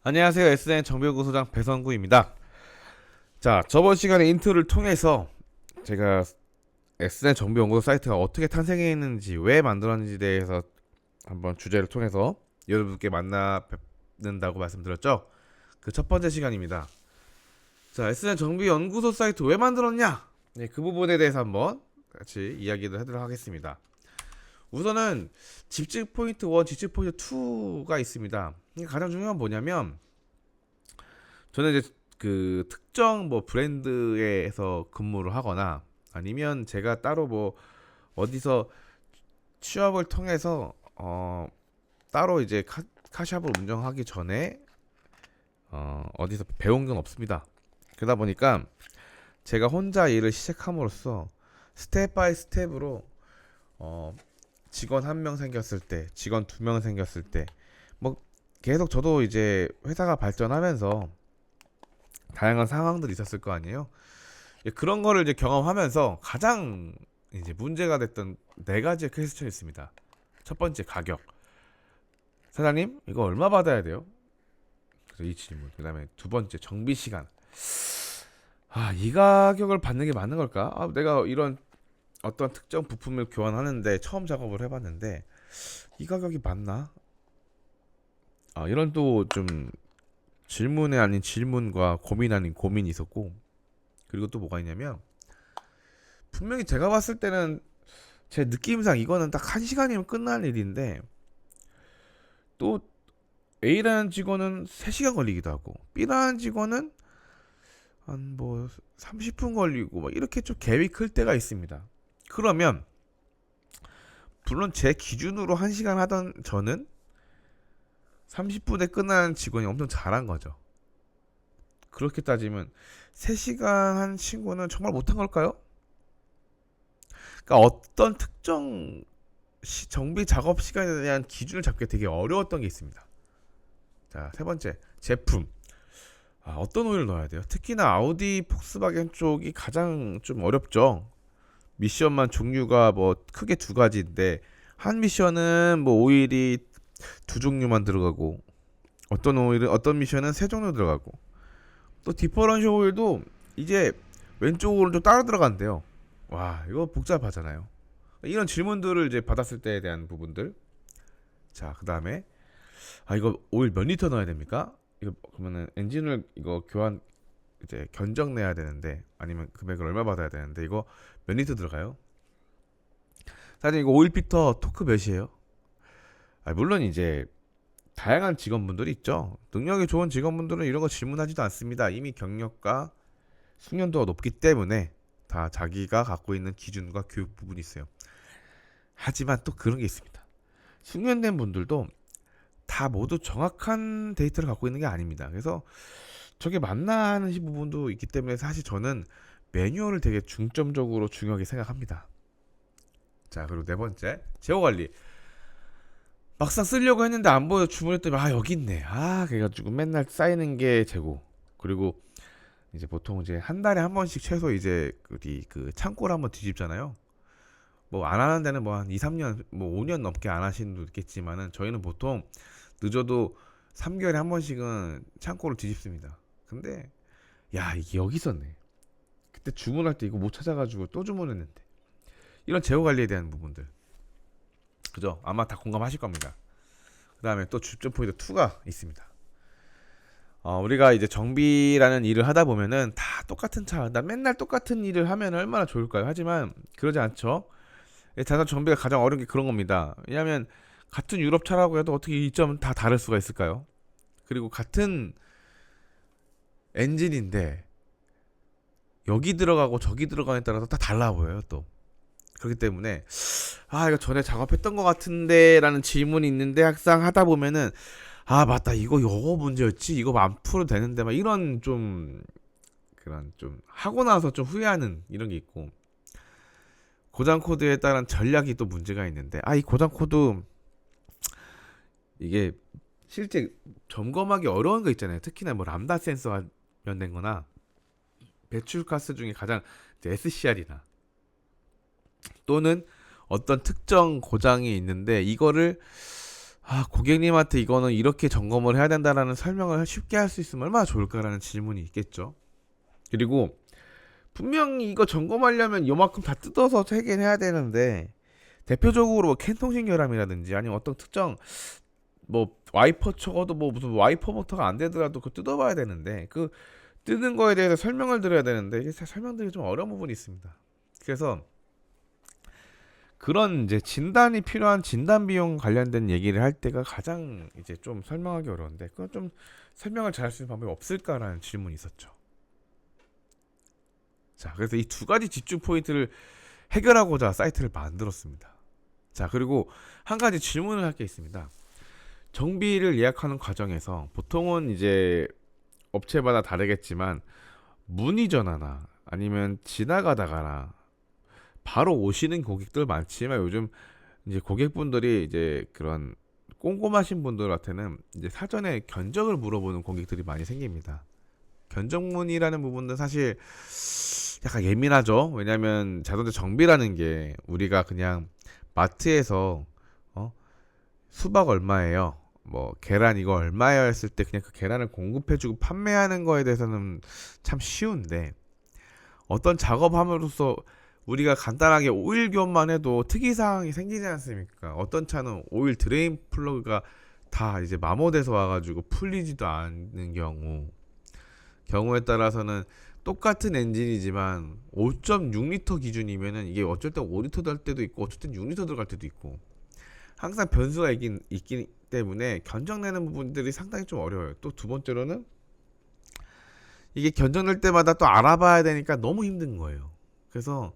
안녕하세요. SN 정비연구소장 배성구입니다. 자, 저번 시간에 인트로를 통해서 제가 SN 정비연구소 사이트가 어떻게 탄생했는지, 왜 만들었는지에 대해서 한번 주제를 통해서 여러분께 만나 뵙는다고 말씀드렸죠. 그 첫 번째 시간입니다. 자, SN 정비연구소 사이트 왜 만들었냐? 네, 그 부분에 대해서 한번 같이 이야기를 하도록 하겠습니다. 우선은 집중 포인트 1, 집중 포인트 2가 있습니다. 가장 중요한 건 뭐냐면 저는 이제 그 특정 뭐 브랜드에서 근무를 하거나 아니면 제가 따로 뭐 어디서 취업을 통해서 따로 이제 카샵을 운영하기 전에 어디서 배운 건 없습니다. 그러다 보니까 제가 혼자 일을 시작함으로써 스텝 바이 스텝으로 어 직원 한 명 생겼을 때, 직원 두 명 생겼을 때, 뭐 계속 저도 이제 회사가 발전하면서 다양한 상황들이 있었을 거 아니에요. 그런 거를 이제 경험하면서 가장 이제 문제가 됐던 네 가지의 퀘스천이 있습니다. 첫 번째, 가격. 사장님, 이거 얼마 받아야 돼요? 그래서 이 질문. 그다음에 두 번째, 정비 시간. 이 가격을 받는 게 맞는 걸까? 내가 이런 어떤 특정 부품을 교환하는데 처음 작업을 해봤는데 이 가격이 맞나? 이런 또 좀 질문에 아닌 질문과 고민 아닌 고민이 있었고, 그리고 또 뭐가 있냐면 분명히 제가 봤을 때는 제 느낌상 이거는 딱 1시간이면 끝날 일인데 또 A라는 직원은 3시간 걸리기도 하고 B라는 직원은 한 뭐 30분 걸리고 막 이렇게 좀 갭이 클 때가 있습니다. 그러면 물론 제 기준으로 1시간 하던 저는 30분에 끝나는 직원이 엄청 잘한 거죠. 그렇게 따지면 3시간 한 친구는 정말 못한 걸까요? 그러니까 어떤 특정 정비 작업 시간에 대한 기준을 잡기 되게 어려웠던 게 있습니다. 자, 세 번째, 제품. 어떤 오일을 넣어야 돼요? 특히나 아우디, 폭스바겐 쪽이 가장 좀 어렵죠. 미션만 종류가 뭐 크게 두 가지인데 한 미션은 뭐 오일이 두 종류만 들어가고 어떤 미션은 세 종류 들어가고 또 디퍼런셜 오일도 이제 왼쪽 오른쪽 따로 들어간대요. 와, 이거 복잡하잖아요. 이런 질문들을 이제 받았을 때에 대한 부분들. 자, 그 다음에 이거 오일 몇 리터 넣어야 됩니까? 이거 그러면은 엔진을 이거 교환 이제 견적 내야 되는데 아니면 금액을 얼마 받아야 되는데 이거 몇 리터 들어가요? 사실 이거 오일 피터 토크 몇이에요? 물론 이제 다양한 직원분들이 있죠. 능력이 좋은 직원분들은 이런 거 질문하지도 않습니다. 이미 경력과 숙련도가 높기 때문에 다 자기가 갖고 있는 기준과 교육 부분이 있어요. 하지만 또 그런 게 있습니다. 숙련된 분들도 다 모두 정확한 데이터를 갖고 있는 게 아닙니다. 그래서 저게 맞나 하는 부분도 있기 때문에 사실 저는 매뉴얼을 되게 중점적으로 중요하게 생각합니다. 자, 그리고 네 번째, 제어 관리. 막상 쓰려고 했는데 안 보여 주문했더니 여기 있네. 그래가지고 맨날 쌓이는 게 재고. 그리고 이제 보통 이제 한 달에 한 번씩 최소 이제 그 창고를 한번 뒤집잖아요. 뭐 안 하는 데는 뭐 한 2, 3년, 뭐 5년 넘게 안 하시는 분도 있겠지만은 저희는 보통 늦어도 3개월에 한 번씩은 창고를 뒤집습니다. 근데 이게 여기 있었네. 그때 주문할 때 이거 못 찾아가지고 또 주문했는데. 이런 제어 관리에 대한 부분들. 그죠? 아마 다 공감하실 겁니다. 그 다음에 또 주점 포인트 2가 있습니다. 우리가 이제 정비라는 일을 하다 보면은 다 똑같은 차, 나 맨날 똑같은 일을 하면 얼마나 좋을까요? 하지만 그러지 않죠. 자동차 정비가 가장 어려운 게 그런 겁니다. 왜냐하면 같은 유럽 차라고 해도 어떻게 이 점은 다 다를 수가 있을까요? 그리고 같은 엔진인데 여기 들어가고 저기 들어가에 따라서 다 달라 보여요 또. 그렇기 때문에 이거 전에 작업했던 것 같은데라는 질문이 있는데 항상 하다 보면은 맞다, 이거 요거 문제였지, 이거 안 풀어도 되는데 막 이런 좀 그런 좀 하고 나서 좀 후회하는 이런 게 있고, 고장 코드에 따른 전략이 또 문제가 있는데 이 고장 코드 이게 실제 점검하기 어려운 거 있잖아요. 특히나 뭐 람다 센서 관련된 거나 배출가스 중에 가장 SCR이나 또는 어떤 특정 고장이 있는데 이거를 고객님한테 이거는 이렇게 점검을 해야 된다라는 설명을 쉽게 할 수 있으면 얼마나 좋을까라는 질문이 있겠죠. 그리고 분명히 이거 점검하려면 요만큼 다 뜯어서 확인해야 되는데, 대표적으로 뭐 캔통신 결함이라든지 아니면 어떤 특정 뭐 와이퍼 적어도 뭐 무슨 와이퍼 모터가 안 되더라도 그 뜯어봐야 되는데, 그 뜯는 거에 대해서 설명을 드려야 되는데 이게 설명드리기 좀 어려운 부분이 있습니다. 그래서 그런 이제 진단이 필요한 진단 비용 관련된 얘기를 할 때가 가장 이제 좀 설명하기 어려운데, 그건 좀 설명을 잘 할 수 있는 방법이 없을까라는 질문이 있었죠. 자, 그래서 이 두 가지 집중 포인트를 해결하고자 사이트를 만들었습니다. 자, 그리고 한 가지 질문을 할 게 있습니다. 정비를 예약하는 과정에서 보통은 이제 업체마다 다르겠지만 문의 전화나 아니면 지나가다가나 바로 오시는 고객들 많지만, 요즘 이제 고객분들이 이제 그런 꼼꼼하신 분들한테는 이제 사전에 견적을 물어보는 고객들이 많이 생깁니다. 견적 문의라는 부분은 사실 약간 예민하죠. 왜냐면 자동차 정비라는 게 우리가 그냥 마트에서 수박 얼마예요, 뭐 계란 이거 얼마예요 했을 때 그냥 그 계란을 공급해주고 판매하는 거에 대해서는 참 쉬운데, 어떤 작업함으로써 우리가 간단하게 오일 교환만 해도 특이사항이 생기지 않습니까? 어떤 차는 오일 드레인 플러그가 다 이제 마모돼서 와가지고 풀리지도 않는 경우에 따라서는 똑같은 엔진이지만 5.6리터 기준이면은 이게 어쩔 땐 5리터 될 때도 있고 어쩔 땐 6리터 들어갈 때도 있고, 항상 변수가 있기 때문에 견적내는 부분들이 상당히 좀 어려워요. 또 두 번째로는 이게 견적낼 때마다 또 알아봐야 되니까 너무 힘든 거예요. 그래서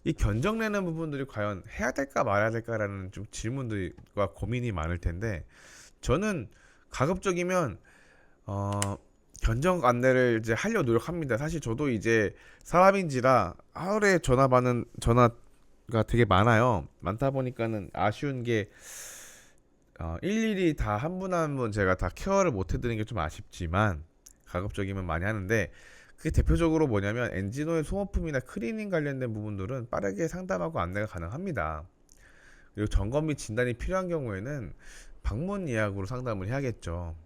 이 견적내는 부분들이 과연 해야 될까 말아야 될까라는 좀 질문들과 고민이 많을 텐데, 저는 가급적이면 견적 안내를 이제 하려 노력합니다. 사실 저도 이제 사람인지라 하루에 전화 받는 전화가 되게 많아요. 많다 보니까는 아쉬운 게 일일이 다 한 분 한 분 제가 다 케어를 못 해드리는 게 좀 아쉽지만, 가급적이면 많이 하는데, 그게 대표적으로 뭐냐면 엔진오일 소모품이나 클리닝 관련된 부분들은 빠르게 상담하고 안내가 가능합니다. 그리고 점검 및 진단이 필요한 경우에는 방문 예약으로 상담을 해야겠죠.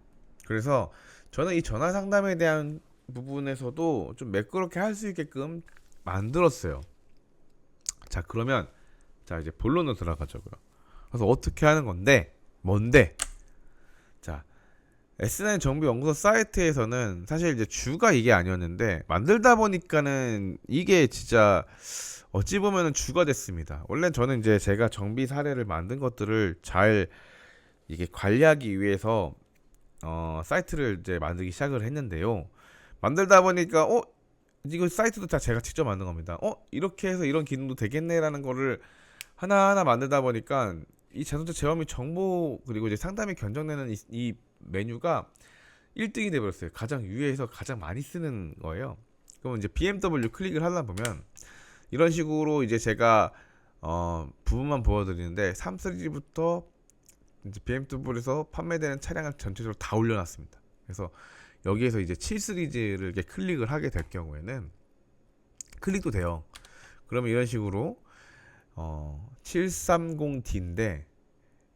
그래서 저는 이 전화 상담에 대한 부분에서도 좀 매끄럽게 할 수 있게끔 만들었어요. 자, 그러면 자 이제 본론으로 들어가자고요. 그래서 어떻게 하는 건데, 뭔데? 자, S9 정비 연구소 사이트에서는 사실 이제 주가 이게 아니었는데, 만들다 보니까는 이게 진짜 어찌 보면은 주가 됐습니다. 원래 저는 이제 제가 정비 사례를 만든 것들을 잘 이게 관리하기 위해서 사이트를 이제 만들기 시작을 했는데요. 만들다 보니까 이거 사이트도 다 제가 직접 만든 겁니다. 이렇게 해서 이런 기능도 되겠네라는 거를 하나하나 만들다 보니까 이 자동차 제어 및 정보 그리고 이제 상담이 견적내는 이 메뉴가 1등이 돼버렸어요. 가장 위에서 가장 많이 쓰는 거예요. 그럼 이제 BMW 클릭을 하다 보면 이런 식으로 이제 제가 부분만 보여드리는데 3 시리즈부터 이제 BMW에서 판매되는 차량을 전체적으로 다 올려놨습니다. 그래서 여기에서 이제 7 시리즈를 이렇게 클릭을 하게 될 경우에는 클릭도 돼요. 그러면 이런 식으로 730D인데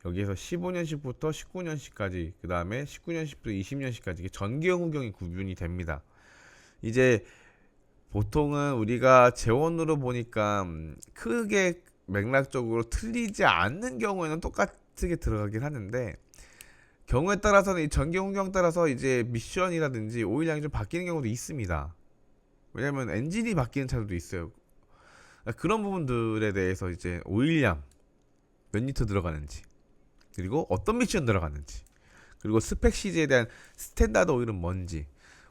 여기에서 15년식부터 19년식까지, 그 다음에 19년식부터 20년식까지 이게 전기형 후경이 구분이 됩니다. 이제 보통은 우리가 재원으로 보니까 크게 맥락적으로 틀리지 않는 경우에는 똑같게 들어가긴 하는데, 경우에 따라서는 이 전기 후경 따라서 이제 미션이라든지 오일량이 좀 바뀌는 경우도 있습니다. 왜냐면 엔진이 바뀌는 차들도 있어요. 그런 부분들에 대해서 이제 오일량 몇 리터 들어가는지, 그리고 어떤 미션 들어가는지, 그리고 스펙 시즈에 대한 스탠다드 오일은 뭔지,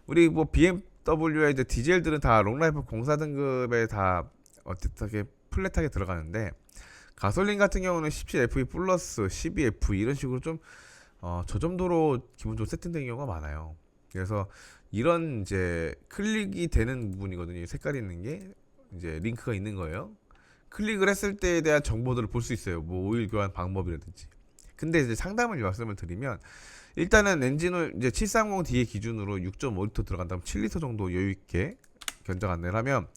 우리 뭐 BMW의 이제 디젤들은 다 롱라이프 공사 등급에 다 어떻게 플랫하게 들어가는데, 가솔린 같은 경우는 17FE 플러스 12FE 이런 식으로 좀 저 정도로 기본적으로 세팅된 경우가 많아요. 그래서 이런 이제 클릭이 되는 부분이거든요. 색깔이 있는 게 이제 링크가 있는 거예요. 클릭을 했을 때에 대한 정보들을 볼 수 있어요. 뭐 오일 교환 방법이라든지. 근데 이제 상담을 말씀을 드리면, 일단은 엔진을 이제 730D의 기준으로 6.5리터 들어간다면 7리터 정도 여유 있게 견적 안내를 하면,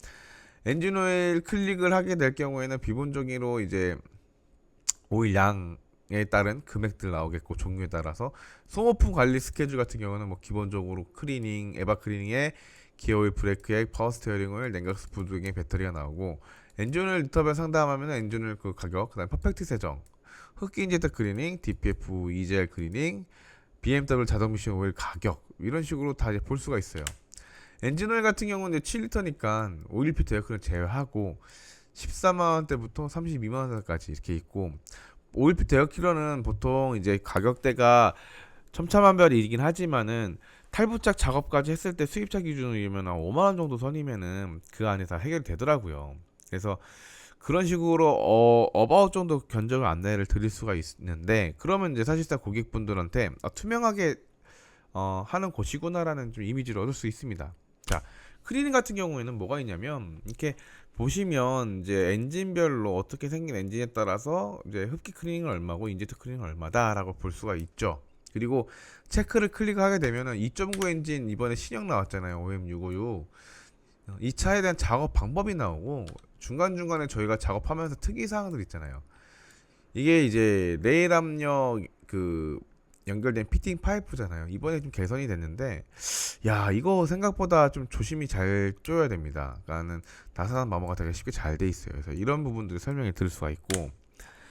엔진오일 클릭을 하게 될 경우에는 기본적으로 이제 오일 양 따른 금액들 나오겠고, 종류에 따라서 소모품 관리 스케줄 같은 경우는 뭐 기본적으로 클리닝, 에바 클리닝에 기어오일, 브레이크액, 파워 스티어링 오일, 냉각수 부등의 배터리가 나오고, 엔진오일 리터별 상담하면 엔진오일 그 가격, 그다음 퍼펙트 세정, 흡기 인젝터 클리닝, DPF 이젤 클리닝, BMW 자동 미션 오일 가격, 이런 식으로 다 이제 볼 수가 있어요. 엔진오일 같은 경우는 이제 7리터니까 오일 필터 에어컨을 제외하고 14만 원대부터 32만 원대까지 이렇게 있고, 오일필터 에어킬러는 보통 이제 가격대가 첨차만별이긴 하지만은 탈부착 작업까지 했을 때 수입차 기준이면 한 5만 원 정도 선이면은 그 안에서 해결되더라고요. 그래서 그런 식으로 어바웃 정도 견적 안내를 드릴 수가 있는데, 그러면 이제 사실상 고객분들한테 투명하게 하는 곳이구나라는 좀 이미지를 얻을 수 있습니다. 자, 클리닝 같은 경우에는 뭐가 있냐면, 이렇게 보시면 이제 엔진별로 어떻게 생긴 엔진에 따라서 이제 흡기 클리닝은 얼마고 인젝터 클리닝은 얼마다라고 볼 수가 있죠. 그리고 체크를 클릭하게 되면은 2.9 엔진 이번에 신형 나왔잖아요. OM656. 이 차에 대한 작업 방법이 나오고, 중간중간에 저희가 작업하면서 특이사항들 있잖아요. 이게 이제 레일 압력 그 연결된 피팅 파이프잖아요. 이번에 좀 개선이 됐는데, 야, 이거 생각보다 좀 조심히 잘 쪼여야 됩니다. 그러니까는 나사산 마모가 되게 쉽게 잘 돼 있어요. 그래서 이런 부분들을 설명해 드릴 수가 있고,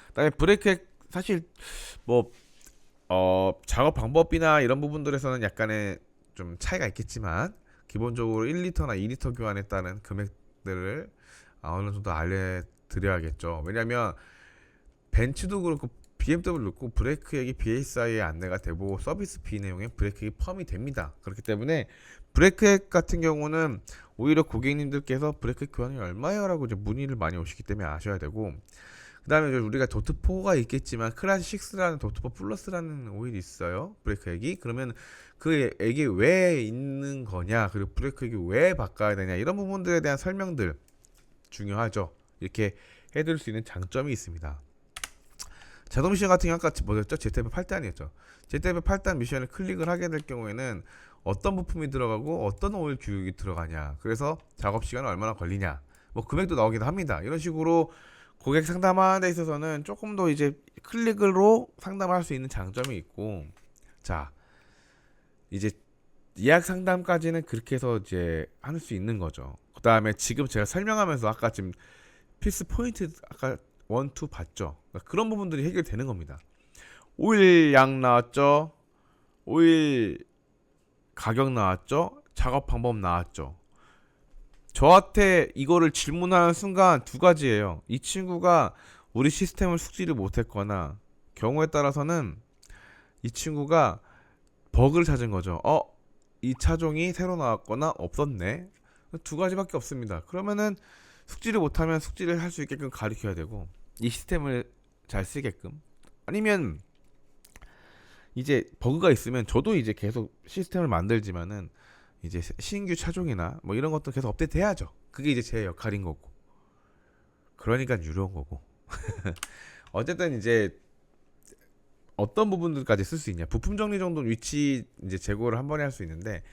그다음에 브레이크 사실 뭐 작업 방법이나 이런 부분들에서는 약간의 좀 차이가 있겠지만, 기본적으로 1리터나 2리터 교환에 따른 금액들을 어느 정도 알려드려야겠죠. 왜냐면 벤츠도 그렇고 BMW도 그렇고 브레이크액이 BSI에 안내가 되고 서비스 비 내용에 브레이크액이 포함이 됩니다. 그렇기 때문에 브레이크액 같은 경우는 오히려 고객님들께서 브레이크액 교환이 얼마예요? 라고 이제 문의를 많이 오시기 때문에 아셔야 되고, 그 다음에 우리가 도트4가 있겠지만 클래식6라는 도트4 플러스라는 오일이 있어요. 브레이크액이. 그러면 그 액이 왜 있는 거냐, 그리고 브레이크액이 왜 바꿔야 되냐, 이런 부분들에 대한 설명들 중요하죠. 이렇게 해드릴 수 있는 장점이 있습니다. 자동 미션 같은 경우 아까 뭐였죠? ZF 8단이었죠. ZF 8단 미션을 클릭을 하게 될 경우에는 어떤 부품이 들어가고 어떤 오일 규격이 들어가냐, 그래서 작업 시간은 얼마나 걸리냐, 뭐 금액도 나오기도 합니다. 이런 식으로 고객 상담하는 데 있어서는 조금 더 이제 클릭으로 상담할 수 있는 장점이 있고, 자, 이제 예약 상담까지는 그렇게 해서 이제 할 수 있는 거죠. 그 다음에 지금 제가 설명하면서 아까 지금 필수 포인트 아까 1, 2 봤죠? 그러니까 그런 부분들이 해결되는 겁니다. 오일 양 나왔죠? 오일 가격 나왔죠? 작업 방법 나왔죠? 저한테 이거를 질문하는 순간 두 가지예요. 이 친구가 우리 시스템을 숙지를 못했거나, 경우에 따라서는 이 친구가 버그를 찾은 거죠. 이 차종이 새로 나왔거나 없었네. 두 가지밖에 없습니다. 그러면은 숙지를 못하면 숙지를 할 수 있게끔 가르쳐야 되고, 이 시스템을 잘 쓰게끔. 아니면 이제 버그가 있으면 저도 이제 계속 시스템을 만들지만은 이제 신규 차종이나 뭐 이런 것도 계속 업데이트 해야죠. 그게 이제 제 역할인 거고, 그러니까 유료한 거고. 어쨌든 이제 어떤 부분들까지 쓸 수 있냐, 부품 정리 정도 위치 이제 재고를 한 번에 할 수 있는데,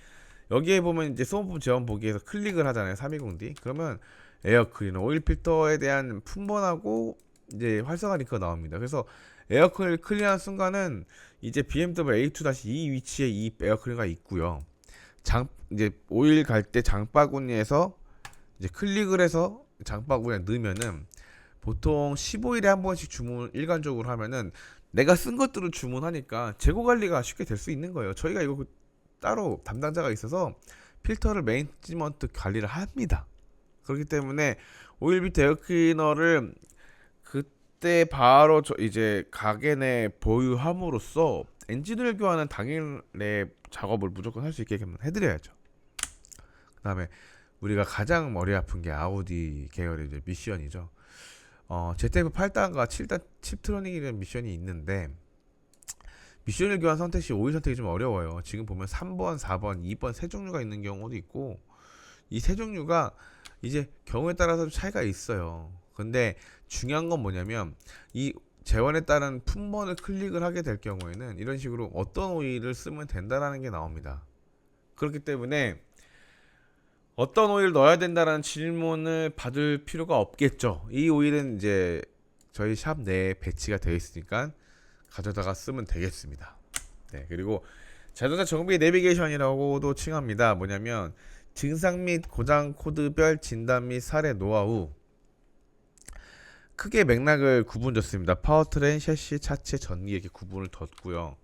여기에 보면 이제 소모품 제원 보기에서 클릭을 하잖아요. 320D. 그러면 에어클리너, 오일 필터에 대한 품번하고 이제 활성화 링크가 나옵니다. 그래서 에어클 클리어하는 순간은 이제 BMW A2-2 위치에 이 에어클리너가 있고요. 이제 오일 갈 때 장바구니에서 이제 클릭을 해서 장바구니에 넣으면은, 보통 15일에 한 번씩 주문 일괄적으로 하면은 내가 쓴 것들을 주문하니까 재고 관리가 쉽게 될 수 있는 거예요. 저희가 이거 따로 담당자가 있어서 필터를 매니지먼트 관리를 합니다. 그렇기 때문에 오일비트 에어클리너를 그때 바로 이제 가게 내 보유함으로써 엔진오일 교환은 당일에 작업을 무조건 할 수 있게 해드려야죠. 그 다음에 우리가 가장 머리 아픈 게 아우디 계열의 이제 미션이죠. ZF 8단과 7단 칩트로닉이라는 미션이 있는데, 미션을 교환 선택 시 오일 선택이 좀 어려워요. 지금 보면 3번, 4번, 2번 세 종류가 있는 경우도 있고, 이 세 종류가 이제 경우에 따라서 좀 차이가 있어요. 근데 중요한 건 뭐냐면, 이 재원에 따른 품번을 클릭을 하게 될 경우에는 이런 식으로 어떤 오일을 쓰면 된다라는 게 나옵니다. 그렇기 때문에 어떤 오일 넣어야 된다라는 질문을 받을 필요가 없겠죠. 이 오일은 이제 저희 샵 내에 배치가 되어 있으니까 가져다가 쓰면 되겠습니다. 네, 그리고 자동차 정비 내비게이션이라고도 칭합니다. 뭐냐면 증상 및 고장 코드별 진단 및 사례 노하우. 크게 맥락을 구분졌습니다. 파워트레인, 셰시, 차체, 전기 이렇게 구분을 뒀고요.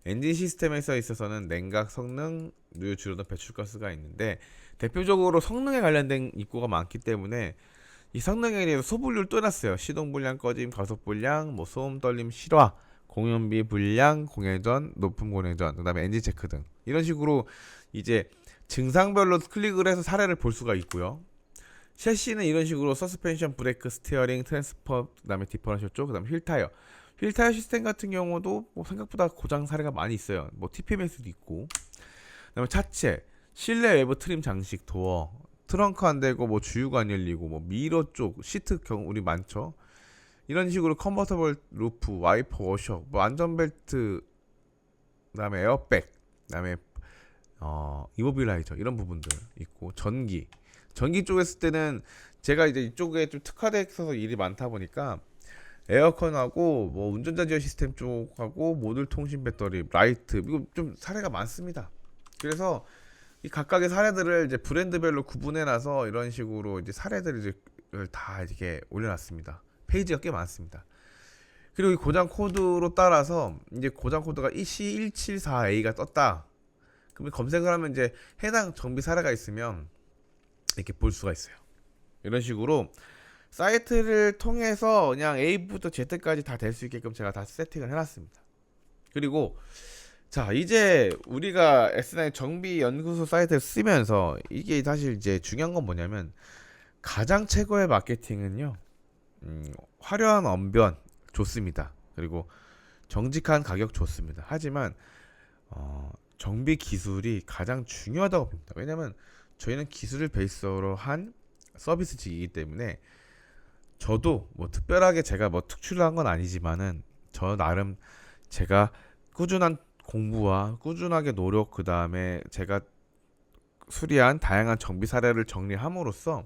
엔진 시스템에서 있어서는 냉각, 성능, 누유, 줄어든 배출가스가 있는데 대표적으로 성능에 관련된 입구가 많기 때문에 이 성능에 대해서 소분류를 떠났어요. 시동 불량, 꺼짐, 가속 불량, 뭐 소음, 떨림, 실화, 공연비 불량, 공회전, 높음 공회전, 그다음에 엔진 체크 등 이런 식으로 이제 증상별로 클릭을 해서 사례를 볼 수가 있고요. 셰시는 이런 식으로 서스펜션, 브레이크, 스티어링, 트랜스퍼, 그다음에 디퍼런셜 쪽, 그다음에 휠 타이어 시스템 같은 경우도 뭐 생각보다 고장 사례가 많이 있어요. 뭐 TPMS도 있고. 그다음에 차체, 실내 외부 트림 장식, 도어, 트렁크 안 되고 뭐 주유가 안 열리고 뭐 미러 쪽 시트 경우 우리 많죠. 이런 식으로 컨버터블 루프, 와이퍼, 워셔, 뭐 안전벨트, 그다음에 에어백, 그다음에 이모빌라이저 이런 부분들 있고 전기 쪽에 했을 때는 제가 이제 이쪽에 좀 특화되어 있어서 일이 많다 보니까 에어컨하고 뭐 운전자 제어 시스템 쪽하고 모듈 통신 배터리, 라이트 이거 좀 사례가 많습니다. 그래서 이 각각의 사례들을 이제 브랜드별로 구분해놔서 이런 식으로 이제 사례들을 이제 다 이렇게 올려놨습니다. 페이지가 꽤 많습니다. 그리고 이 고장 코드로 따라서 이제 고장 코드가 C174A가 떴다. 그러면 검색을 하면 이제 해당 정비 사례가 있으면 이렇게 볼 수가 있어요. 이런 식으로 사이트를 통해서 그냥 A부터 Z까지 다 될 수 있게끔 제가 다 세팅을 해놨습니다. 그리고 자 이제 우리가 S9 정비 연구소 사이트를 쓰면서 이게 사실 이제 중요한 건 뭐냐면 가장 최고의 마케팅은요. 화려한 언변 좋습니다. 그리고 정직한 가격 좋습니다. 하지만 정비 기술이 가장 중요하다고 봅니다. 왜냐면 저희는 기술을 베이스로 한 서비스직이기 때문에 저도 뭐 특별하게 제가 뭐 특출을 한 건 아니지만은 저 나름 제가 꾸준한 공부와 꾸준하게 노력 그 다음에 제가 수리한 다양한 정비 사례를 정리함으로써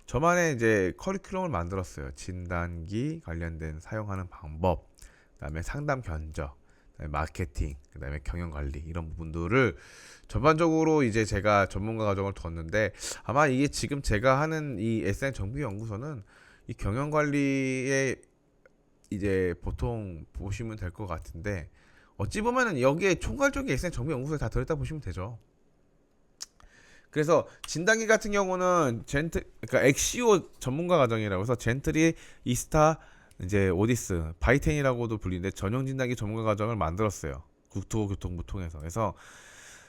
저만의 이제 커리큘럼을 만들었어요. 진단기 관련된 사용하는 방법, 그다음에 상담 견적, 그다음에 마케팅, 그다음에 경영 관리 이런 부분들을 전반적으로 이제 제가 전문가 과정을 뒀는데 아마 이게 지금 제가 하는 이 SN 정비 연구소는 이 경영 관리에 이제 보통 보시면 될 것 같은데 어찌 보면은 여기에 총괄적인 SN 정비 연구소에 다 들어있다 보시면 되죠. 그래서 진단기 같은 경우는 그러니까 엑시오 전문가 과정이라고 해서 젠트리, 이스타, 이제 오디스, 바이텐이라고도 불리는데 전용 진단기 전문가 과정을 만들었어요. 국토교통부 통해서. 그래서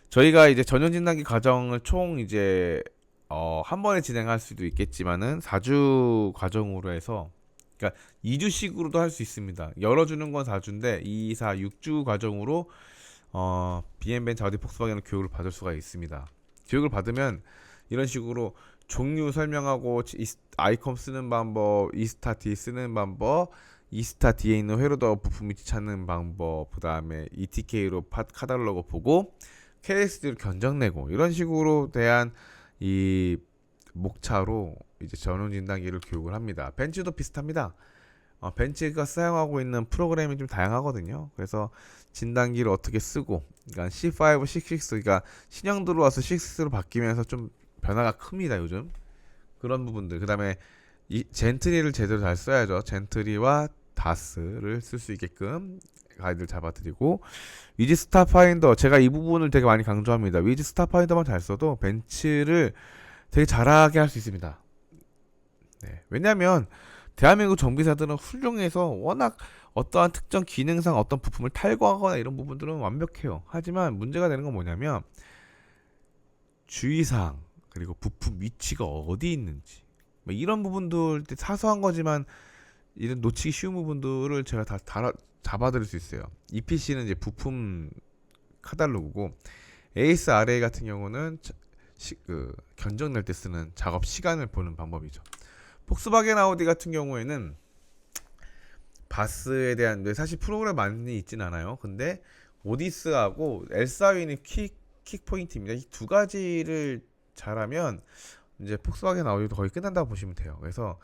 저희가 이제 전용 진단기 과정을 총 이제 한 번에 진행할 수도 있겠지만은 4주 과정으로 해서 그러니까 2주씩으로도 할 수 있습니다. 열어주는 건 4주인데 2, 4, 6주 과정으로 비엔벤 자우디 폭스바겐의 교육을 받을 수가 있습니다. 교육을 받으면 이런 식으로 종류 설명하고 아이컴 쓰는 방법, 이스타티 쓰는 방법, 이스타티에 있는 회로더 부품 위치 찾는 방법, 그 다음에 ETK로 카탈로그 보고 KSD로 견적 내고 이런 식으로 대한 이 목차로 이제 전용 진단기를 교육을 합니다. 벤츠도 비슷합니다. 벤츠가 사용하고 있는 프로그램이 좀 다양하거든요. 그래서 진단기를 어떻게 쓰고, 그러니까 C5, C6, 그러니까 신형 들어와서 6로 바뀌면서 좀 변화가 큽니다. 요즘 그런 부분들. 그다음에 이 젠트리를 제대로 잘 써야죠. 젠트리와 다스를 쓸 수 있게끔 가이드를 잡아드리고 위즈 스타파인더 제가 이 부분을 되게 많이 강조합니다. 위즈 스타파인더만 잘 써도 벤츠를 되게 잘하게 할 수 있습니다. 네. 왜냐하면 대한민국 정비사들은 훌륭해서 워낙 어떠한 특정 기능상 어떤 부품을 탈거하거나 이런 부분들은 완벽해요. 하지만 문제가 되는 건 뭐냐면 주의사항 그리고 부품 위치가 어디 있는지 뭐 이런 부분들 사소한 거지만 이런 놓치기 쉬운 부분들을 제가 다 잡아드릴 수 있어요. EPC는 이제 부품 카탈로그고 AS RA 같은 경우는 견적 낼 때 쓰는 작업 시간을 보는 방법이죠. 폭스바겐 아우디 같은 경우에는 바스에 대한 사실 프로그램 많이 있진 않아요. 근데 오디스하고 엘사윈이 킥 포인트입니다. 이 두 가지를 잘하면 이제 폭스바겐 아우디도 거의 끝난다고 보시면 돼요. 그래서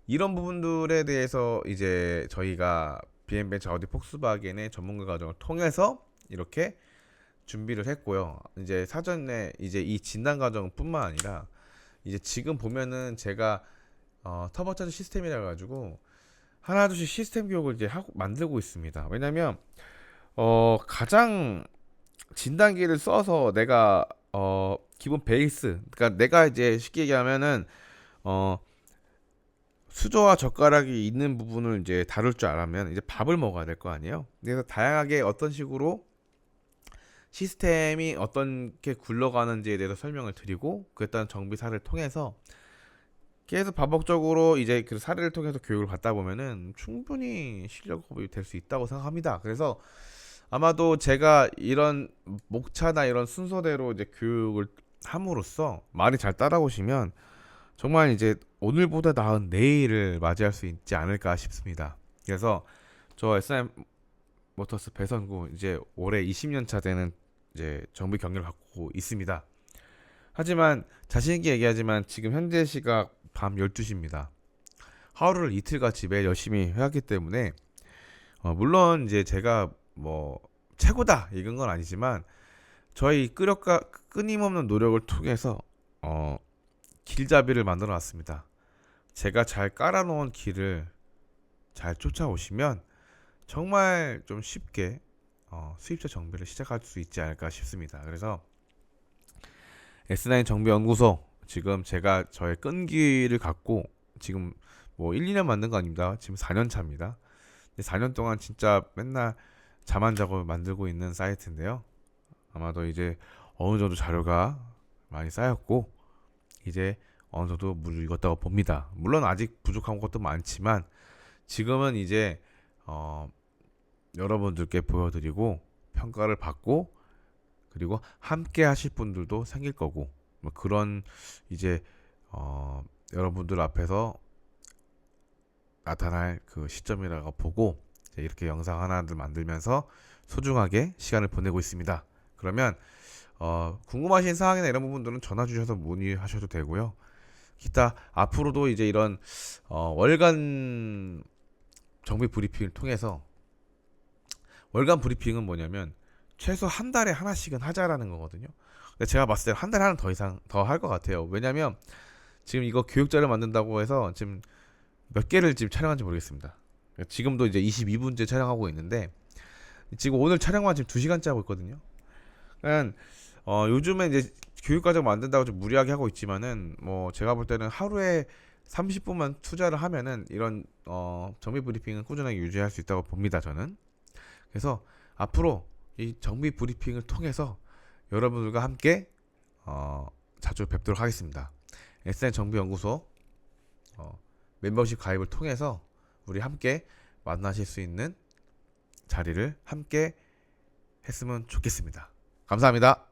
이런 부분들에 대해서 이제 저희가 비엠벤처 아우디 폭스바겐의 전문가 과정을 통해서 이렇게 준비를 했고요. 이제 사전에 이제 이 진단 과정뿐만 아니라 이제 지금 보면은 제가 터보차저 시스템이라 가지고 하나둘씩 시스템 교육을 이제 하고 만들고 있습니다. 왜냐면 가장 진단기를 써서 내가 기본 베이스, 그러니까 내가 이제 쉽게 얘기하면은 수저와 젓가락이 있는 부분을 이제 다룰 줄 알면 이제 밥을 먹어야 될 거 아니에요. 그래서 다양하게 어떤 식으로 시스템이 어떻게 굴러가는지에 대해서 설명을 드리고 그에 따른 정비사를 통해서 계속 반복적으로 이제 그 사례를 통해서 교육을 받다 보면은 충분히 실력업이 될 수 있다고 생각합니다. 그래서 아마도 제가 이런 목차나 이런 순서대로 이제 교육을 함으로써 많이 잘 따라오시면 정말 이제 오늘보다 나은 내일을 맞이할 수 있지 않을까 싶습니다. 그래서 저 SI 모터스 배선구 이제 올해 20년 차 되는 이제 정비 경력을 갖고 있습니다. 하지만 자신 있게 얘기하지만 지금 현재 시각 밤 12시입니다. 하루를 이틀같이 매일 열심히 해왔기 때문에 물론 이제 제가 뭐 최고다 이건 건 아니지만 저희 끊임없는 노력을 통해서 길잡이를 만들어 놨습니다. 제가 잘 깔아놓은 길을 잘 쫓아오시면 정말 좀 쉽게 수입차 정비를 시작할 수 있지 않을까 싶습니다. 그래서 S9 정비연구소 지금 제가 저의 끈기를 갖고 지금 뭐 1, 2년 만든 거 아닙니다. 지금 4년 차입니다. 4년 동안 진짜 맨날 잠 안 자고 만들고 있는 사이트인데요. 아마도 이제 어느 정도 자료가 많이 쌓였고 이제 어느 정도 물을 익었다고 봅니다. 물론 아직 부족한 것도 많지만 지금은 이제 여러분들께 보여드리고 평가를 받고 그리고 함께 하실 분들도 생길 거고 뭐 그런 이제 여러분들 앞에서 나타날 그 시점이라고 보고 이렇게 영상 하나를 만들면서 소중하게 시간을 보내고 있습니다. 그러면 궁금하신 사항이나 이런 부분들은 전화 주셔서 문의하셔도 되고요. 기타 앞으로도 이제 이런 월간 정비 브리핑을 통해서 월간 브리핑은 뭐냐면 최소 한 달에 하나씩은 하자라는 거거든요. 근데 제가 봤을 때 한 달에 하나 더 이상 더 할 것 같아요. 왜냐면 지금 이거 교육자를 만든다고 해서 지금 몇 개를 지금 촬영한지 모르겠습니다. 지금도 이제 22분째 촬영하고 있는데 지금 오늘 촬영만 지금 2시간째 하고 있거든요. 그러니까 요즘에 이제 교육과정 만든다고 좀 무리하게 하고 있지만은 뭐 제가 볼 때는 하루에 30분만 투자를 하면은 이런 정비 브리핑은 꾸준하게 유지할 수 있다고 봅니다. 저는. 그래서 앞으로 이 정비 브리핑을 통해서 여러분들과 함께 자주 뵙도록 하겠습니다. SN 정비연구소 멤버십 가입을 통해서 우리 함께 만나실 수 있는 자리를 함께 했으면 좋겠습니다. 감사합니다.